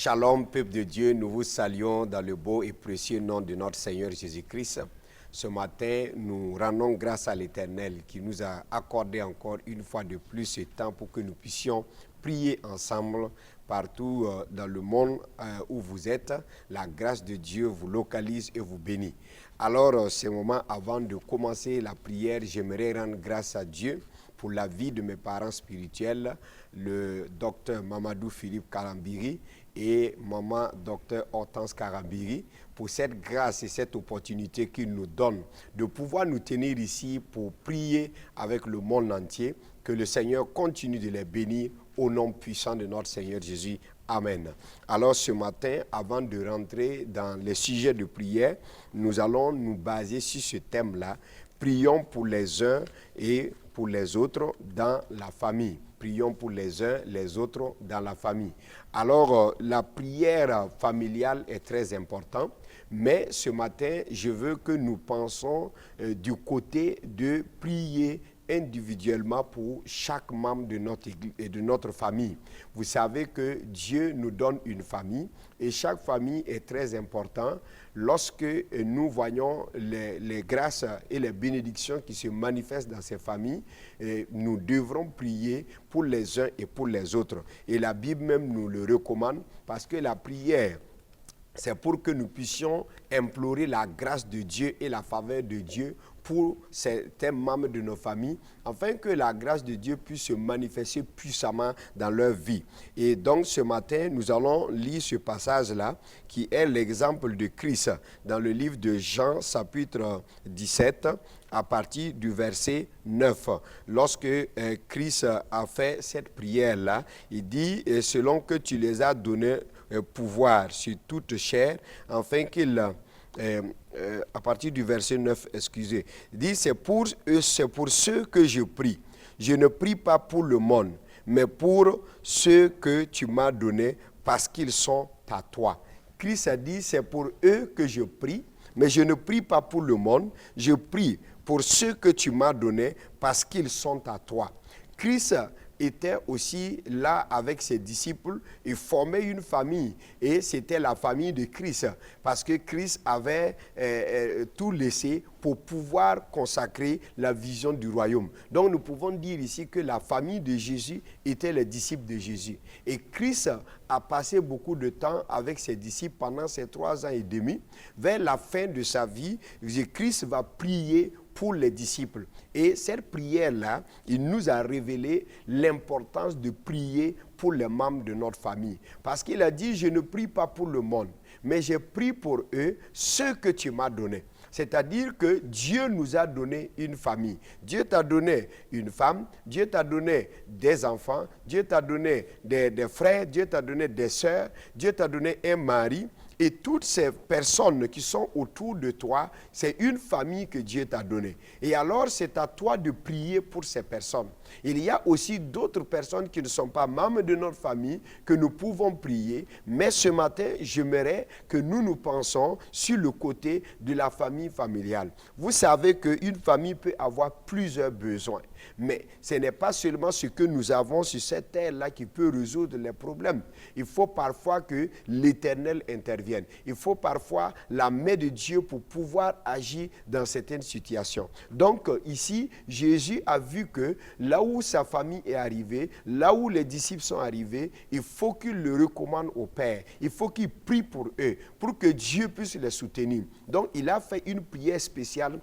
Shalom, peuple de Dieu, nous vous saluons dans le beau et précieux nom de notre Seigneur Jésus-Christ. Ce matin, nous rendons grâce à l'Éternel qui nous a accordé encore une fois de plus ce temps pour que nous puissions prier ensemble partout dans le monde où vous êtes. La grâce de Dieu vous localise et vous bénit. Alors, ce moment, avant de commencer la prière, j'aimerais rendre grâce à Dieu pour la vie de mes parents spirituels, le docteur Mamadou Philippe Karambiri et maman docteur Hortense Karambiri, pour cette grâce et cette opportunité qu'ils nous donnent de pouvoir nous tenir ici pour prier avec le monde entier. Que le Seigneur continue de les bénir au nom puissant de notre Seigneur Jésus. Amen. Alors ce matin, avant de rentrer dans les sujets de prière, nous allons nous baser sur ce thème-là. Prions pour les uns et pour les autres dans la famille. Prions pour les uns, les autres dans la famille. Alors, la prière familiale est très importante, mais ce matin, je veux que nous pensions du côté de prier individuellement pour chaque membre de notre église et de notre famille. Vous savez que Dieu nous donne une famille et chaque famille est très importante. Lorsque nous voyons les grâces et les bénédictions qui se manifestent dans ces familles, nous devrons prier pour les uns et pour les autres. Et la Bible même nous le recommande parce que la prière, c'est pour que nous puissions implorer la grâce de Dieu et la faveur de Dieu pour certains membres de nos familles, afin que la grâce de Dieu puisse se manifester puissamment dans leur vie. Et donc ce matin, nous allons lire ce passage-là, qui est l'exemple de Christ, dans le livre de Jean, chapitre 17, à partir du verset 9. Lorsque Christ a fait cette prière-là, il dit, selon que tu les as donné pouvoir sur toute chair, afin qu'il... à partir du verset 9, excusez, il dit, c'est pour ceux que je prie. Je ne prie pas pour le monde, mais pour ceux que tu m'as donnés, parce qu'ils sont à toi. Christ a dit, c'est pour eux que je prie, mais je ne prie pas pour le monde, je prie pour ceux que tu m'as donnés, parce qu'ils sont à toi. Christ était aussi là avec ses disciples et formait une famille. Et c'était la famille de Christ. Parce que Christ avait tout laissé pour pouvoir consacrer la vision du royaume. Donc nous pouvons dire ici que la famille de Jésus était les disciples de Jésus. Et Christ a passé beaucoup de temps avec ses disciples pendant ces 3 ans et demi. Vers la fin de sa vie, Christ va prier pour les disciples. Et cette prière-là, il nous a révélé l'importance de prier pour les membres de notre famille. Parce qu'il a dit, je ne prie pas pour le monde, mais je prie pour eux, ceux que tu m'as donnés. C'est-à-dire que Dieu nous a donné une famille. Dieu t'a donné une femme, Dieu t'a donné des enfants, Dieu t'a donné des frères, Dieu t'a donné des sœurs, Dieu t'a donné un mari. Et toutes ces personnes qui sont autour de toi, c'est une famille que Dieu t'a donnée. Et alors, c'est à toi de prier pour ces personnes. Il y a aussi d'autres personnes qui ne sont pas membres de notre famille que nous pouvons prier. Mais ce matin, j'aimerais que nous pensions sur le côté de la famille familiale. Vous savez qu'une famille peut avoir plusieurs besoins. Mais ce n'est pas seulement ce que nous avons sur cette terre-là qui peut résoudre les problèmes. Il faut parfois que l'Éternel intervienne. Il faut parfois la main de Dieu pour pouvoir agir dans certaines situations. Donc ici, Jésus a vu que là où sa famille est arrivée, là où les disciples sont arrivés, il faut qu'il le recommande au Père. Il faut qu'il prie pour eux, pour que Dieu puisse les soutenir. Donc il a fait une prière spéciale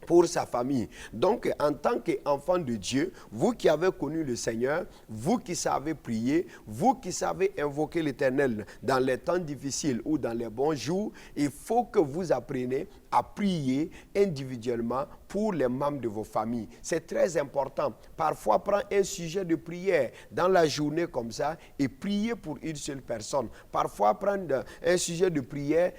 pour sa famille. Donc, en tant qu'enfant de Dieu, vous qui avez connu le Seigneur, vous qui savez prier, vous qui savez invoquer l'Éternel dans les temps difficiles ou dans les bons jours, il faut que vous appreniez à prier individuellement pour les membres de vos familles. C'est très important. Parfois, prendre un sujet de prière dans la journée comme ça et prier pour une seule personne. Parfois, prendre un sujet de prière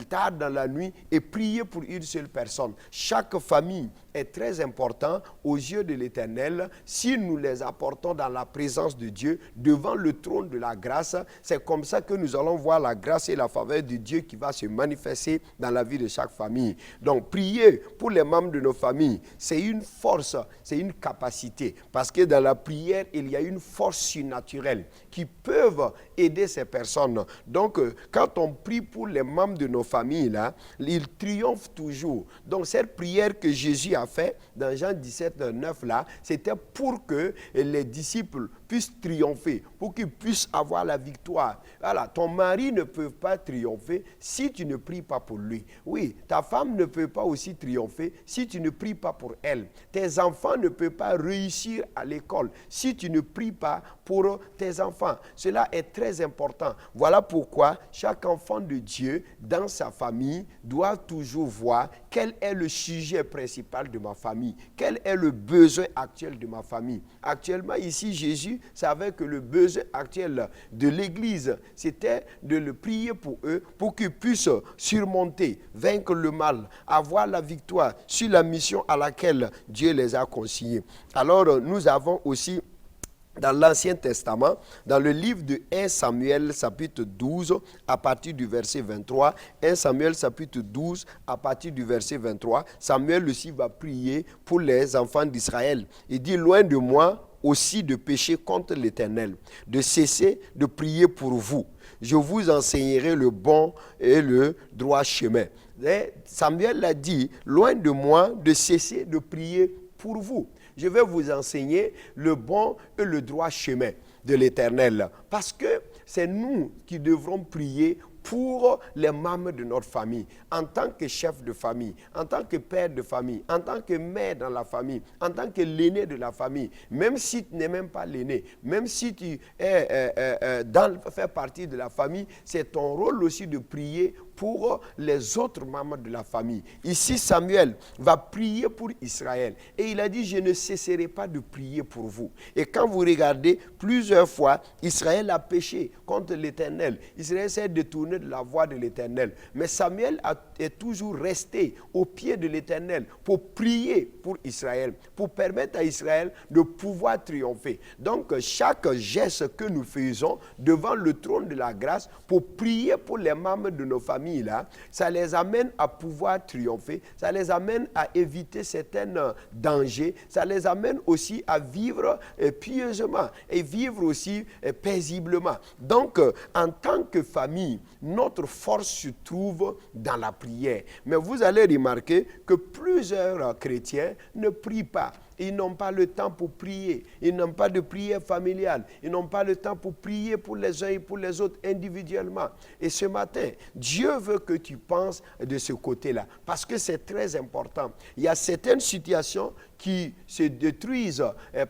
tard dans la nuit et prier pour une seule personne. Chaque famille est très important aux yeux de l'Éternel si nous les apportons dans la présence de Dieu, devant le trône de la grâce. C'est comme ça que nous allons voir la grâce et la faveur de Dieu qui va se manifester dans la vie de chaque famille. Donc, prier pour les membres de nos familles, c'est une force, c'est une capacité. Parce que dans la prière, il y a une force surnaturelle qui peuvent aider ces personnes. Donc, quand on prie pour les membres de nos familles, là, ils triomphent toujours. Donc, cette prière que Jésus a faite dans Jean 17, 9, là, c'était pour que les disciples puissent triompher, pour qu'ils puissent avoir la victoire. Voilà, ton mari ne peut pas triompher si tu ne pries pas pour lui. Oui, ta femme ne peut pas aussi triompher si tu ne pries pas pour elle. Tes enfants ne peuvent pas réussir à l'école si tu ne pries pas pour tes enfants. Cela est très important. Voilà pourquoi chaque enfant de Dieu dans sa famille doit toujours voir quel est le sujet principal de ma famille, quel est le besoin actuel de ma famille. Actuellement, ici, Jésus savait que le besoin actuel de l'Église, c'était de le prier pour eux, pour qu'ils puissent surmonter, vaincre le mal, avoir la victoire sur la mission à laquelle Dieu les a consignés. Alors, nous avons aussi dans l'Ancien Testament, dans le livre de 1 Samuel, chapitre 12, à partir du verset 23, 1 Samuel, chapitre 12, à partir du verset 23, Samuel aussi va prier pour les enfants d'Israël. Il dit, loin de moi aussi de pécher contre l'Éternel, de cesser de prier pour vous. Je vous enseignerai le bon et le droit chemin. Et Samuel a dit, loin de moi de cesser de prier pour vous. Je vais vous enseigner le bon et le droit chemin de l'Éternel. Parce que c'est nous qui devrons prier pour les membres de notre famille, en tant que chef de famille, en tant que père de famille, en tant que mère dans la famille, en tant que l'aîné de la famille, même si tu n'es même pas l'aîné, même si tu fais partie de la famille, c'est ton rôle aussi de prier pour les autres membres de la famille. Ici, Samuel va prier pour Israël. Et il a dit, je ne cesserai pas de prier pour vous. Et quand vous regardez, plusieurs fois, Israël a péché contre l'Éternel. Israël s'est détourné de la voie de l'Éternel. Mais Samuel est toujours resté au pied de l'Éternel pour prier pour Israël, pour permettre à Israël de pouvoir triompher. Donc, chaque geste que nous faisons devant le trône de la grâce pour prier pour les membres de nos familles, là, ça les amène à pouvoir triompher, ça les amène à éviter certains dangers, ça les amène aussi à vivre pieusement et vivre aussi paisiblement. Donc, en tant que famille, notre force se trouve dans la prière. Mais vous allez remarquer que plusieurs chrétiens ne prient pas. Ils n'ont pas le temps pour prier. Ils n'ont pas de prière familiale. Ils n'ont pas le temps pour prier pour les uns et pour les autres individuellement. Et ce matin, Dieu veut que tu penses de ce côté-là. Parce que c'est très important. Il y a certaines situations qui se détruisent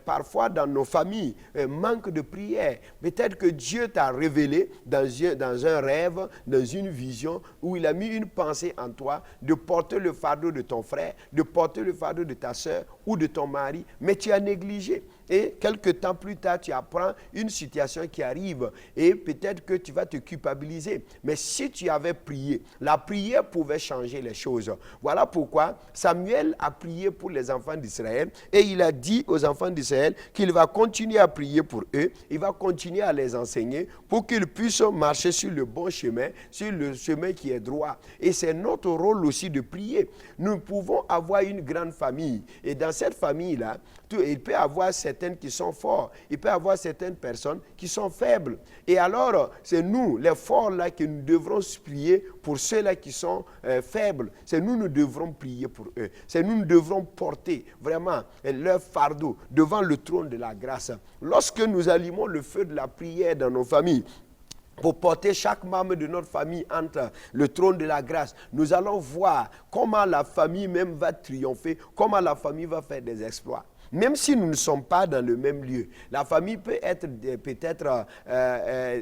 parfois dans nos familles. Manque de prière. Peut-être que Dieu t'a révélé dans un rêve, dans une vision, où il a mis une pensée en toi de porter le fardeau de ton frère, de porter le fardeau de ta soeur ou de ton mari, mais tu as négligé. Et quelque temps plus tard, tu apprends une situation qui arrive et peut-être que tu vas te culpabiliser. Mais si tu avais prié, la prière pouvait changer les choses. Voilà pourquoi Samuel a prié pour les enfants d'Israël et il a dit aux enfants d'Israël qu'il va continuer à prier pour eux, il va continuer à les enseigner pour qu'ils puissent marcher sur le bon chemin, sur le chemin qui est droit. Et c'est notre rôle aussi de prier. Nous pouvons avoir une grande famille et dans cette famille-là, il peut y avoir certaines qui sont forts, il peut y avoir certaines personnes qui sont faibles. Et alors, c'est nous, les forts là, que nous devrons prier pour ceux-là qui sont faibles. C'est nous devrons prier pour eux. C'est nous devrons porter vraiment leur fardeau devant le trône de la grâce. Lorsque nous allumons le feu de la prière dans nos familles, pour porter chaque membre de notre famille entre le trône de la grâce, nous allons voir comment la famille même va triompher, comment la famille va faire des exploits. même si nous ne sommes pas dans le même lieu. La famille peut être peut-être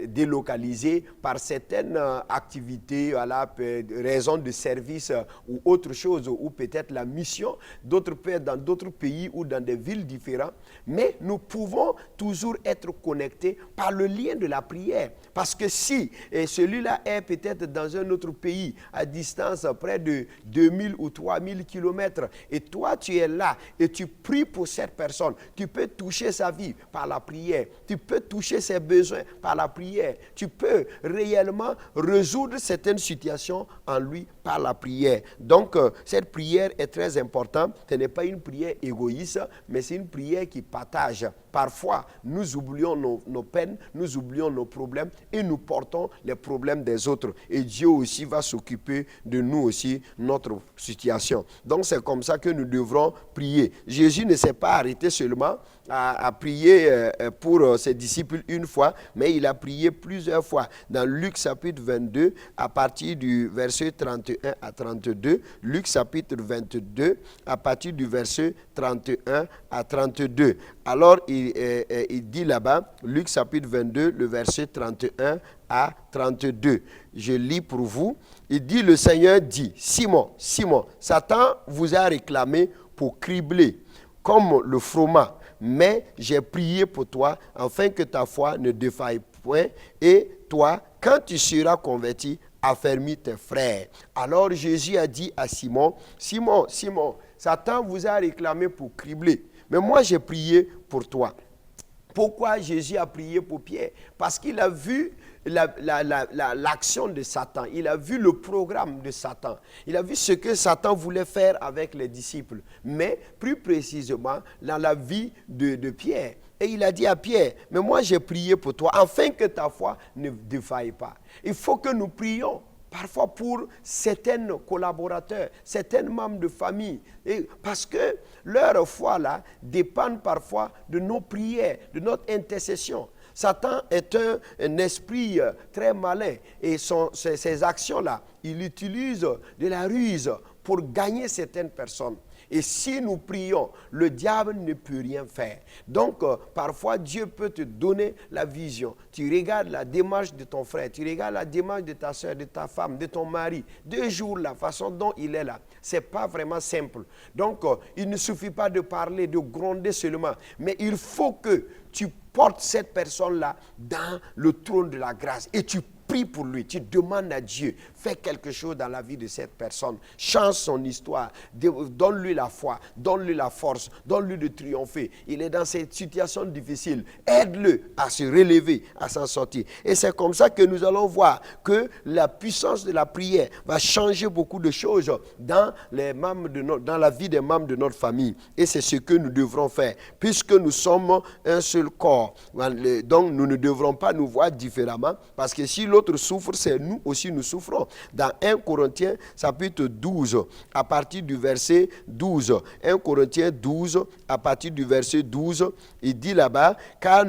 délocalisée par certaines activités, voilà, raison de service ou autre chose, ou peut-être la mission. D'autres peuvent être dans d'autres pays ou dans des villes différentes. Mais nous pouvons toujours être connectés par le lien de la prière. Parce que si celui-là est peut-être dans un autre pays, à distance près de 2000 ou 3000 kilomètres, et toi tu es là et tu pries pour cette personne, tu peux toucher sa vie par la prière, tu peux toucher ses besoins par la prière, tu peux réellement résoudre certaines situations en lui par la prière. Donc cette prière est très importante. Ce n'est pas une prière égoïste, mais c'est une prière qui partage. Parfois, nous oublions nos peines, nous oublions nos problèmes et nous portons les problèmes des autres. Et Dieu aussi va s'occuper de nous aussi, notre situation. Donc c'est comme ça que nous devrons prier. Jésus ne s'est pas arrêté seulement à prier pour ses disciples une fois, mais il a prié plusieurs fois. Dans Luc chapitre 22, à partir du verset 31 à 32, Luc chapitre 22, à partir du verset 31 à 32. Alors, il dit là-bas, Luc chapitre 22, le verset 31 à 32. Je lis pour vous. Il dit, le Seigneur dit, Simon, Simon, Satan vous a réclamé pour cribler comme le froment. Mais j'ai prié pour toi, afin que ta foi ne défaille point. Et toi, quand tu seras converti, affermis tes frères. Alors Jésus a dit à Simon, Simon, Simon, Satan vous a réclamé pour cribler. Mais moi, j'ai prié pour toi. Pourquoi Jésus a prié pour Pierre? Parce qu'il a vu l'action de Satan. Il a vu le programme de Satan. Il a vu ce que Satan voulait faire avec les disciples. Mais plus précisément, dans la vie de Pierre. Et il a dit à Pierre, mais moi j'ai prié pour toi, afin que ta foi ne défaille pas. Il faut que nous prions. Parfois pour certains collaborateurs, certains membres de famille. Et parce que leur foi là dépend parfois de nos prières, de notre intercession. Satan est un esprit très malin et ses actions-là, il utilise de la ruse pour gagner certaines personnes. Et si nous prions, le diable ne peut rien faire. Donc, parfois, Dieu peut te donner la vision. Tu regardes la démarche de ton frère, tu regardes la démarche de ta soeur, de ta femme, de ton mari. 2 jours, la façon dont il est là, ce n'est pas vraiment simple. Donc, il ne suffit pas de parler, de gronder seulement. Mais il faut que tu portes cette personne-là dans le trône de la grâce. Et tu prie pour lui, tu demandes à Dieu, fais quelque chose dans la vie de cette personne, change son histoire, donne-lui la foi, donne-lui la force, donne-lui de triompher. Il est dans cette situation difficile, aide-le à se relever, à s'en sortir. Et c'est comme ça que nous allons voir que la puissance de la prière va changer beaucoup de choses dans la vie des membres de notre famille. Et c'est ce que nous devrons faire, puisque nous sommes un seul corps. Donc nous ne devrons pas nous voir différemment, parce que si l'autre souffre, c'est nous aussi nous souffrons. Dans 1 Corinthiens chapitre 12, à partir du verset 12, 1 Corinthiens 12, à partir du verset 12, il dit là-bas, car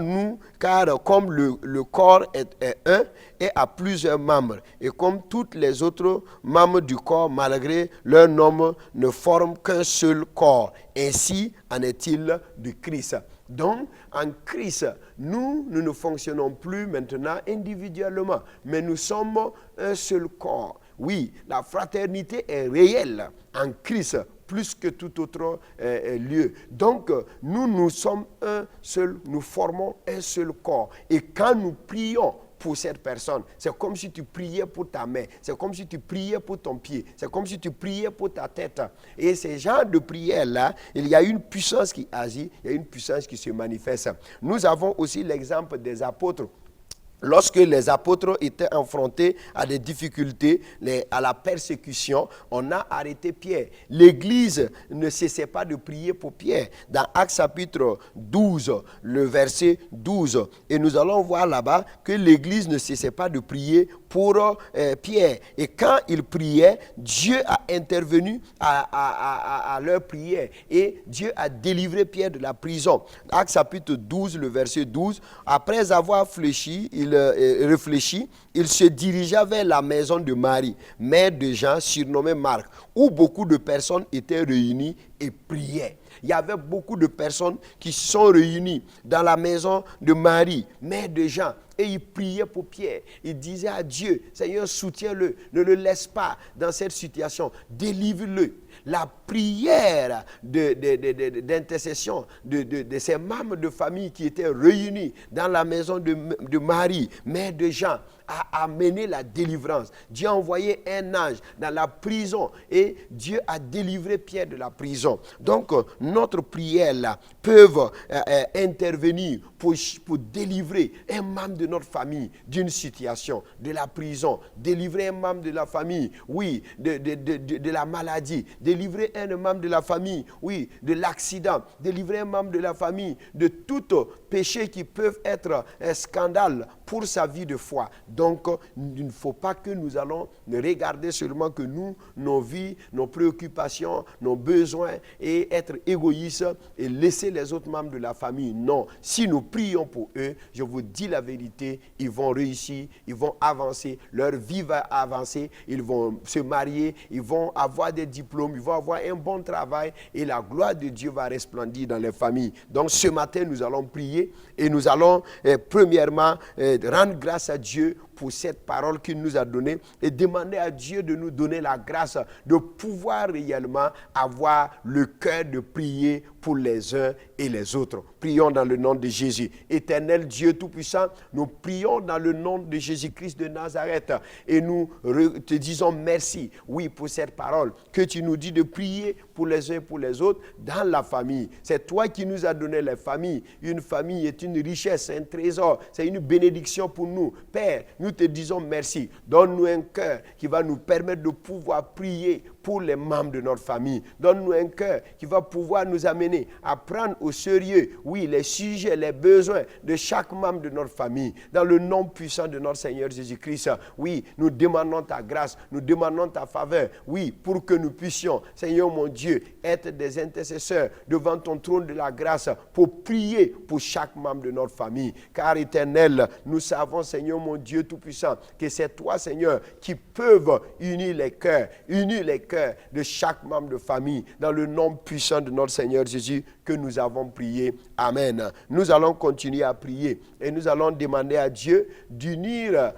comme le corps est un et a plusieurs membres, et comme tous les autres membres du corps, malgré leur nombre, ne forment qu'un seul corps. Ainsi en est-il du Christ. Donc, en Christ, nous ne fonctionnons plus maintenant individuellement, mais nous sommes un seul corps. Oui, la fraternité est réelle en Christ, plus que tout autre lieu. Donc, nous sommes un seul, nous formons un seul corps. Et quand nous prions pour cette personne, c'est comme si tu priais pour ta main, c'est comme si tu priais pour ton pied, c'est comme si tu priais pour ta tête. Et ces genres de prières-là, il y a une puissance qui agit, il y a une puissance qui se manifeste. Nous avons aussi l'exemple des apôtres. Lorsque les apôtres étaient confrontés à des difficultés, à la persécution, on a arrêté Pierre. L'Église ne cessait pas de prier pour Pierre. Dans Actes chapitre 12, le verset 12, et nous allons voir là-bas que l'Église ne cessait pas de prier pour Pierre. Et quand ils priaient, Dieu a intervenu à leur prière. Et Dieu a délivré Pierre de la prison. Actes chapitre 12, le verset 12, après avoir réfléchi, il se dirigea vers la maison de Marie, mère de Jean, surnommé Marc, où beaucoup de personnes étaient réunies et priaient. Il y avait beaucoup de personnes qui se sont réunies dans la maison de Marie, mère de Jean. Et il priait pour Pierre. Il disait à Dieu, Seigneur, soutiens-le. Ne le laisse pas dans cette situation. Délivre-le. La prière d'intercession de ces membres de famille qui étaient réunis dans la maison de Marie, mère de Jean, a amené la délivrance. Dieu a envoyé un ange dans la prison et Dieu a délivré Pierre de la prison. Donc, notre prière là peuvent intervenir pour délivrer un membre de notre famille d'une situation, de la prison, délivrer un membre de la famille, oui, de la maladie, délivrer un membre de la famille, oui, de l'accident, délivrer un membre de la famille de tout péché qui peuvent être un scandale pour sa vie de foi. Donc, il ne faut pas que nous allons regarder seulement que nous, nos vies, nos préoccupations, nos besoins et être égoïstes et laisser les autres membres de la famille. Non, si nous prions pour eux, je vous dis la vérité, ils vont réussir, ils vont avancer, leur vie va avancer, ils vont se marier, ils vont avoir des diplômes, ils vont avoir un bon travail et la gloire de Dieu va resplendir dans les familles. Donc ce matin, nous allons prier et nous allons premièrement rendre grâce à Dieu pour cette parole qu'il nous a donnée et demander à Dieu de nous donner la grâce de pouvoir réellement avoir le cœur de prier pour les uns et les autres. Prions dans le nom de Jésus. Éternel Dieu Tout-Puissant, nous prions dans le nom de Jésus-Christ de Nazareth et nous te disons merci, oui, pour cette parole que tu nous dis de prier pour les uns et pour les autres dans la famille. C'est toi qui nous as donné les familles. Une famille est une richesse, un trésor, c'est une bénédiction pour nous. Père, nous te disons merci. Donne-nous un cœur qui va nous permettre de pouvoir prier pour les membres de notre famille. Donne-nous un cœur qui va pouvoir nous amener à prendre au sérieux, oui, les sujets, les besoins de chaque membre de notre famille. Dans le nom puissant de notre Seigneur Jésus-Christ, oui, nous demandons ta grâce, nous demandons ta faveur, oui, pour que nous puissions, Seigneur mon Dieu, être des intercesseurs devant ton trône de la grâce pour prier pour chaque membre de notre famille. Car éternel, nous savons, Seigneur mon Dieu Tout-Puissant, que c'est toi, Seigneur, qui peuvent unir les cœurs de chaque membre de famille, dans le nom puissant de notre Seigneur Jésus que nous avons prié. Amen. Nous allons continuer à prier et nous allons demander à Dieu d'unir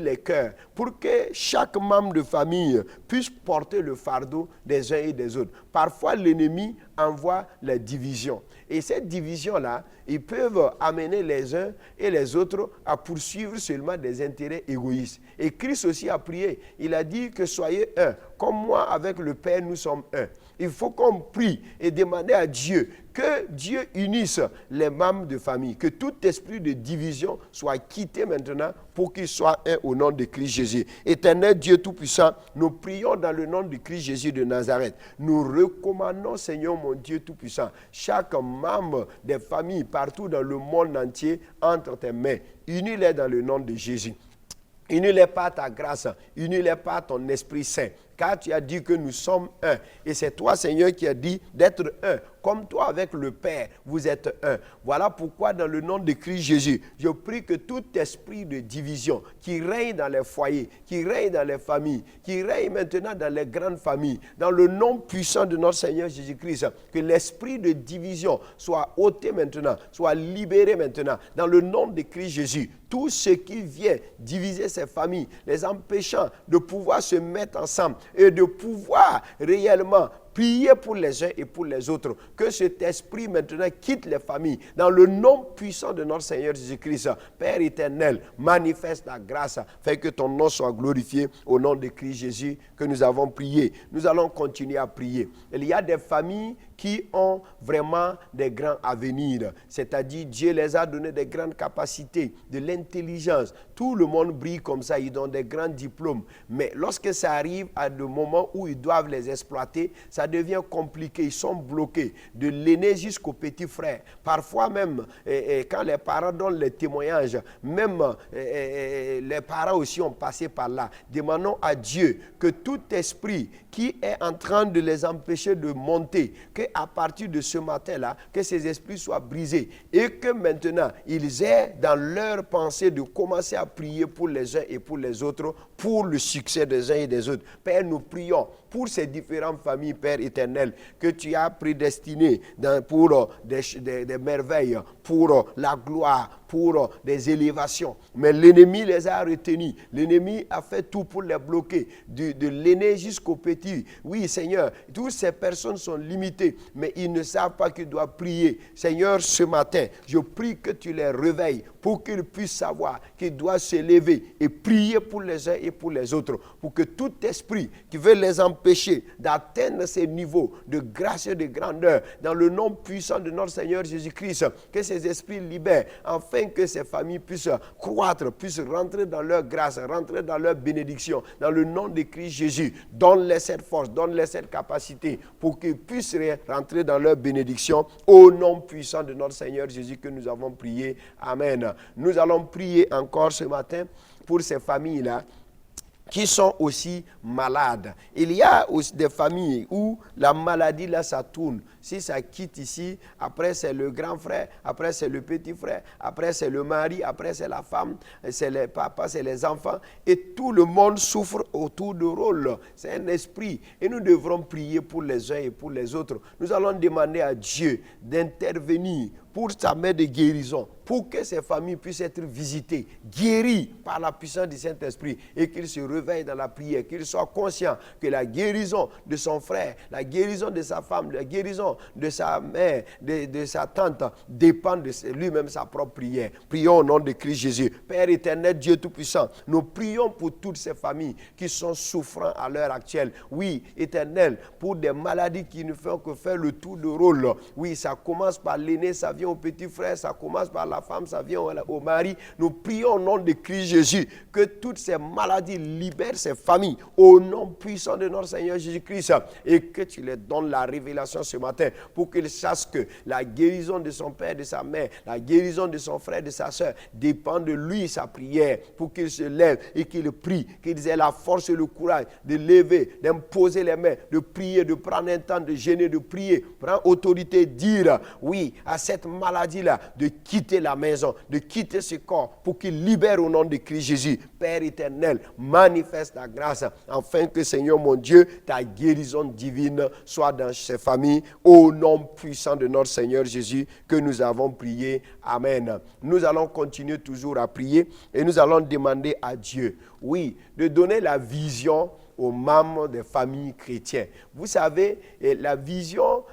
les cœurs pour que chaque membre de famille puisse porter le fardeau des uns et des autres. Parfois, l'ennemi envoie les divisions. Et ces divisions-là, ils peuvent amener les uns et les autres à poursuivre seulement des intérêts égoïstes. Et Christ aussi a prié. Il a dit que soyez un. Comme moi, avec le Père, nous sommes un. Il faut qu'on prie et demander à Dieu que Dieu unisse les membres de famille, que tout esprit de division soit quitté maintenant pour qu'il soit un au nom de Christ Jésus. Éternel Dieu Tout-Puissant, nous prions dans le nom de Christ Jésus de Nazareth. Nous recommandons, Seigneur mon Dieu Tout-Puissant, chaque membre des familles partout dans le monde entier entre tes mains. Unis-les dans le nom de Jésus. Unis-les par ta grâce, unis-les par ton Esprit Saint. Car tu as dit que nous sommes un. Et c'est toi, Seigneur, qui as dit d'être un. Comme toi avec le Père, vous êtes un. Voilà pourquoi dans le nom de Christ Jésus, je prie que tout esprit de division qui règne dans les foyers, qui règne dans les familles, qui règne maintenant dans les grandes familles, dans le nom puissant de notre Seigneur Jésus-Christ, que l'esprit de division soit ôté maintenant, soit libéré maintenant, dans le nom de Christ Jésus. Tout ce qui vient diviser ces familles, les empêchant de pouvoir se mettre ensemble et de pouvoir réellement prier pour les uns et pour les autres. Que cet esprit maintenant quitte les familles. Dans le nom puissant de notre Seigneur Jésus-Christ, Père éternel, manifeste ta grâce. Fais que ton nom soit glorifié au nom de Christ Jésus que nous avons prié. Nous allons continuer à prier. Il y a des familles qui ont vraiment des grands avenirs. C'est-à-dire, Dieu les a donné des grandes capacités, de l'intelligence. Tout le monde brille comme ça, ils ont des grands diplômes. Mais lorsque ça arrive à des moments où ils doivent les exploiter, ça devient compliqué, ils sont bloqués, de l'aîné jusqu'au petit frère. Parfois même, quand les parents donnent les témoignages, même les parents aussi ont passé par là. Demandons à Dieu que tout esprit qui est en train de les empêcher de monter, que qu'à partir de ce matin-là, que ces esprits soient brisés et que maintenant, ils aient dans leur pensée de commencer à prier pour les uns et pour les autres, pour le succès des uns et des autres. Père, nous prions pour ces différentes familles, Père éternel, que tu as prédestinées pour des merveilles, pour la gloire, pour des élévations. Mais l'ennemi les a retenus. L'ennemi a fait tout pour les bloquer, de l'aîné jusqu'au petit. Oui, Seigneur, toutes ces personnes sont limitées, mais ils ne savent pas qu'ils doivent prier. Seigneur, ce matin, je prie que tu les réveilles pour qu'ils puissent savoir qu'ils doivent se lever et prier pour les uns et pour les autres, pour que tout esprit qui veut les empêcher d'atteindre ces niveaux de grâce et de grandeur, dans le nom puissant de notre Seigneur Jésus-Christ, que ces esprits libèrent, afin que ces familles puissent croître, puissent rentrer dans leur grâce, rentrer dans leur bénédiction, dans le nom de Christ Jésus. Donne-les cette force, donne-les cette capacité, pour qu'ils puissent rentrer dans leur bénédiction, au nom puissant de notre Seigneur Jésus que nous avons prié. Amen. Nous allons prier encore ce matin pour ces familles-là qui sont aussi malades. Il y a aussi des familles où la maladie, là, ça tourne. Si ça quitte ici, après c'est le grand frère, après c'est le petit frère, après c'est le mari, après c'est la femme, c'est les papas, c'est les enfants. Et tout le monde souffre autour de rôle. C'est un esprit. Et nous devrons prier pour les uns et pour les autres. Nous allons demander à Dieu d'intervenir pour sa main de guérison, pour que ces familles puissent être visitées, guéries par la puissance du Saint-Esprit, et qu'ils se réveillent dans la prière, qu'ils soient conscients que la guérison de son frère, la guérison de sa femme, la guérison de sa mère, de sa tante, dépend de lui-même sa propre prière. Prions au nom de Christ Jésus. Père éternel, Dieu Tout-Puissant, nous prions pour toutes ces familles qui sont souffrant à l'heure actuelle. Oui, éternel, pour des maladies qui ne font que faire le tour de rôle. Oui, ça commence par l'aîné, ça vient au petit frère, ça commence par la femme, ça vient au mari. Nous prions au nom de Christ Jésus que toutes ces maladies libèrent ces familles au nom puissant de notre Seigneur Jésus-Christ, et que tu les donnes la révélation ce matin pour qu'ils sachent que la guérison de son père, de sa mère, la guérison de son frère, de sa soeur dépend de lui, sa prière, pour qu'ils se lèvent et qu'ils prient, qu'ils aient la force et le courage de lever, d'imposer les mains, de prier, de prendre un temps de jeûner, de prier, prendre autorité, dire oui à cette maladie-là, de quitter la maison, de quitter ce corps, pour qu'il libère au nom de Christ Jésus. Père éternel, manifeste ta grâce, afin que, Seigneur mon Dieu, ta guérison divine soit dans ces familles, au nom puissant de notre Seigneur Jésus, que nous avons prié. Amen. Nous allons continuer toujours à prier, et nous allons demander à Dieu, oui, de donner la vision aux membres des familles chrétiennes. Vous savez, la vision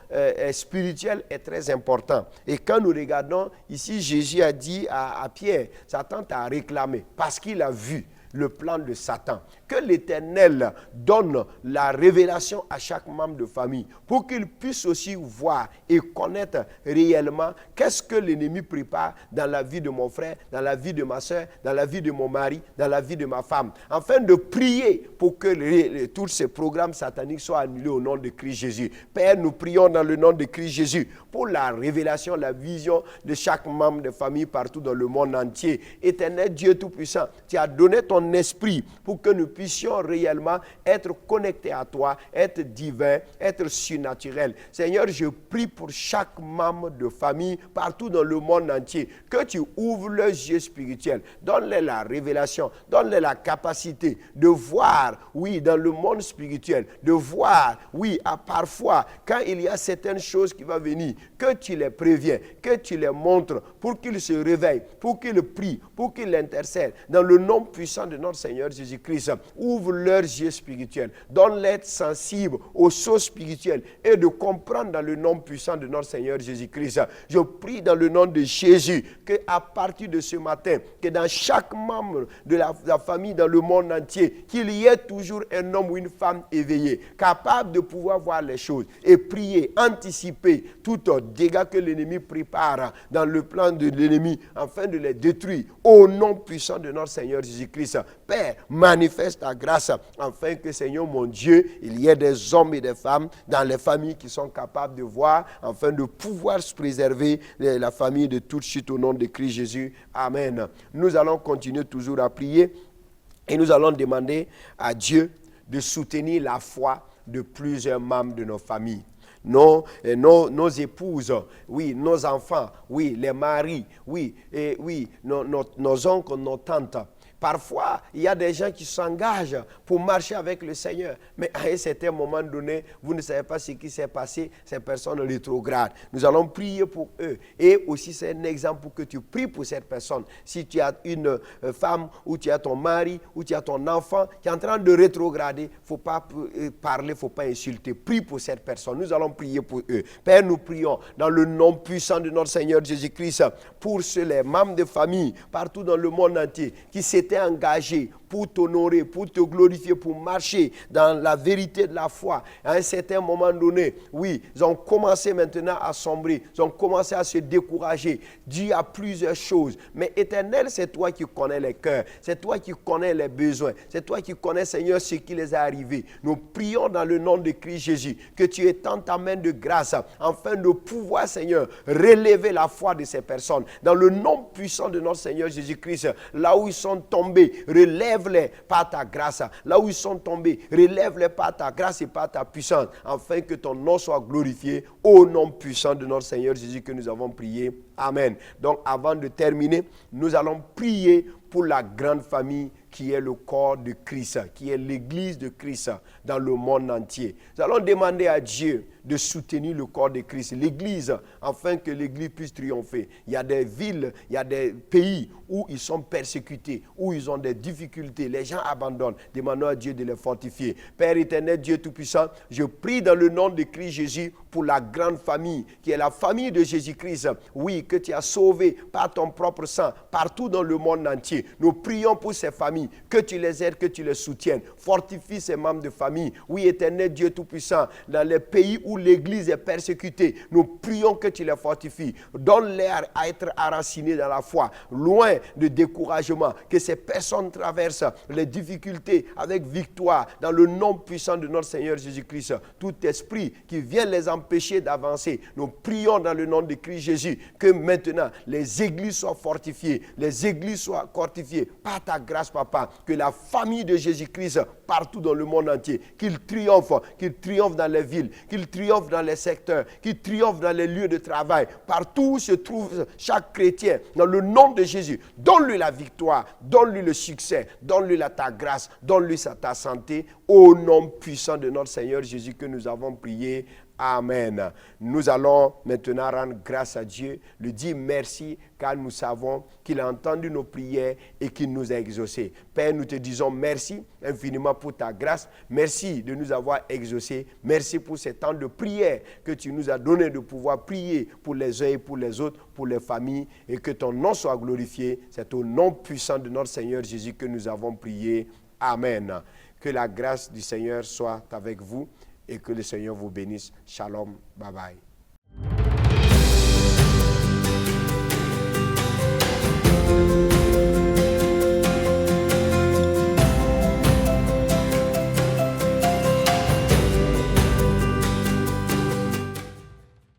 spirituelle est très importante. Et quand nous regardons, ici Jésus a dit à Pierre, Satan t'a réclamé, parce qu'il a vu le plan de Satan. Que l'Éternel donne la révélation à chaque membre de famille pour qu'il puisse aussi voir et connaître réellement qu'est-ce que l'ennemi prépare dans la vie de mon frère, dans la vie de ma soeur, dans la vie de mon mari, dans la vie de ma femme, afin de prier pour que tous ces programmes sataniques soient annulés au nom de Christ Jésus. Père, nous prions dans le nom de Christ Jésus pour la révélation, la vision de chaque membre de famille partout dans le monde entier. Éternel Dieu Tout-Puissant, tu as donné ton esprit pour que nous puissions réellement être connectés à toi, être divins, être surnaturels. Seigneur, je prie pour chaque membre de famille partout dans le monde entier, que tu ouvres leurs yeux spirituels, donne-les la révélation, donne-les la capacité de voir, oui, dans le monde spirituel, de voir, oui, parfois, quand il y a certaines choses qui vont venir, que tu les préviens, que tu les montres, pour qu'ils se réveillent, pour qu'ils prient, pour qu'ils intercèdent, dans le nom puissant de notre Seigneur Jésus-Christ. Ouvre leurs yeux spirituels, donne-les être sensibles aux choses spirituelles et de comprendre dans le nom puissant de notre Seigneur Jésus-Christ. Je prie dans le nom de Jésus qu'à partir de ce matin, que dans chaque membre de la famille dans le monde entier, qu'il y ait toujours un homme ou une femme éveillé, capable de pouvoir voir les choses et prier, anticiper tout dégât que l'ennemi prépare dans le plan de l'ennemi afin de les détruire au nom puissant de notre Seigneur Jésus-Christ. Père, manifeste ta grâce afin que, Seigneur mon Dieu, il y ait des hommes et des femmes dans les familles qui sont capables de voir afin de pouvoir se préserver la famille de toute chute au nom de Christ Jésus. Amen. Nous allons continuer toujours à prier et nous allons demander à Dieu de soutenir la foi de plusieurs membres de nos familles. nos épouses, oui, nos enfants, oui, les maris, oui, et oui, nos oncles, nos tantes. Parfois, il y a des gens qui s'engagent pour marcher avec le Seigneur. Mais à un certain moment donné, vous ne savez pas ce qui s'est passé, ces personnes rétrogrades. Nous allons prier pour eux. Et aussi, c'est un exemple pour que tu pries pour cette personne. Si tu as une femme, ou tu as ton mari, ou tu as ton enfant qui est en train de rétrograder, il ne faut pas parler, il ne faut pas insulter. Prie pour cette personne. Nous allons prier pour eux. Père, nous prions dans le nom puissant de notre Seigneur Jésus-Christ pour les membres de famille partout dans le monde entier qui s'étaient engagés pour t'honorer, pour te glorifier, pour marcher dans la vérité de la foi. À un certain moment donné, oui, ils ont commencé maintenant à sombrer, ils ont commencé à se décourager, dû à plusieurs choses. Mais Éternel, c'est toi qui connais les cœurs, c'est toi qui connais les besoins, c'est toi qui connais, Seigneur, ce qui les est arrivé. Nous prions dans le nom de Christ Jésus, que tu étends ta main de grâce, afin de pouvoir, Seigneur, relever la foi de ces personnes. Dans le nom puissant de notre Seigneur Jésus-Christ, là où ils sont tombés, relève-les par ta grâce. Là où ils sont tombés, relève-les par ta grâce et par ta puissance, afin que ton nom soit glorifié au nom puissant de notre Seigneur Jésus que nous avons prié. Amen. Donc avant de terminer, nous allons prier pour la grande famille qui est le corps de Christ, qui est l'église de Christ dans le monde entier. Nous allons demander à Dieu de soutenir le corps de Christ, l'église, afin que l'église puisse triompher. Il y a des villes, il y a des pays où ils sont persécutés, où ils ont des difficultés, les gens abandonnent. Demandons à Dieu de les fortifier. Père éternel, Dieu Tout-Puissant, je prie dans le nom de Christ Jésus pour la grande famille, qui est la famille de Jésus-Christ, oui, que tu as sauvé par ton propre sang, partout dans le monde entier. Nous prions pour ces familles, que tu les aides, que tu les soutiennes. Fortifie ces membres de famille. Oui, éternel Dieu Tout-Puissant, dans les pays où l'Église est persécutée, nous prions que tu les fortifies. Donne-leur à être enracinés dans la foi, loin de découragement, que ces personnes traversent les difficultés avec victoire, dans le nom puissant de notre Seigneur Jésus-Christ. Tout esprit qui vient les empêcher d'avancer, nous prions dans le nom de Christ Jésus, que maintenant les églises soient fortifiées, les églises soient fortifiées par ta grâce, Papa, que la famille de Jésus-Christ partout dans le monde entier, qu'il triomphe dans les villes, qu'il triomphe dans les secteurs, qu'il triomphe dans les lieux de travail, partout où se trouve chaque chrétien, dans le nom de Jésus. Donne-lui la victoire, donne-lui le succès, donne-lui ta grâce, donne-lui ta santé, au nom puissant de notre Seigneur Jésus que nous avons prié. Amen. Nous allons maintenant rendre grâce à Dieu, lui dire merci, car nous savons qu'il a entendu nos prières et qu'il nous a exaucés. Père, nous te disons merci infiniment pour ta grâce. Merci de nous avoir exaucés. Merci pour ces temps de prière que tu nous as donné de pouvoir prier pour les uns et pour les autres, pour les familles, et que ton nom soit glorifié. C'est au nom puissant de notre Seigneur Jésus que nous avons prié. Amen. Que la grâce du Seigneur soit avec vous et que le Seigneur vous bénisse. Shalom. Bye bye.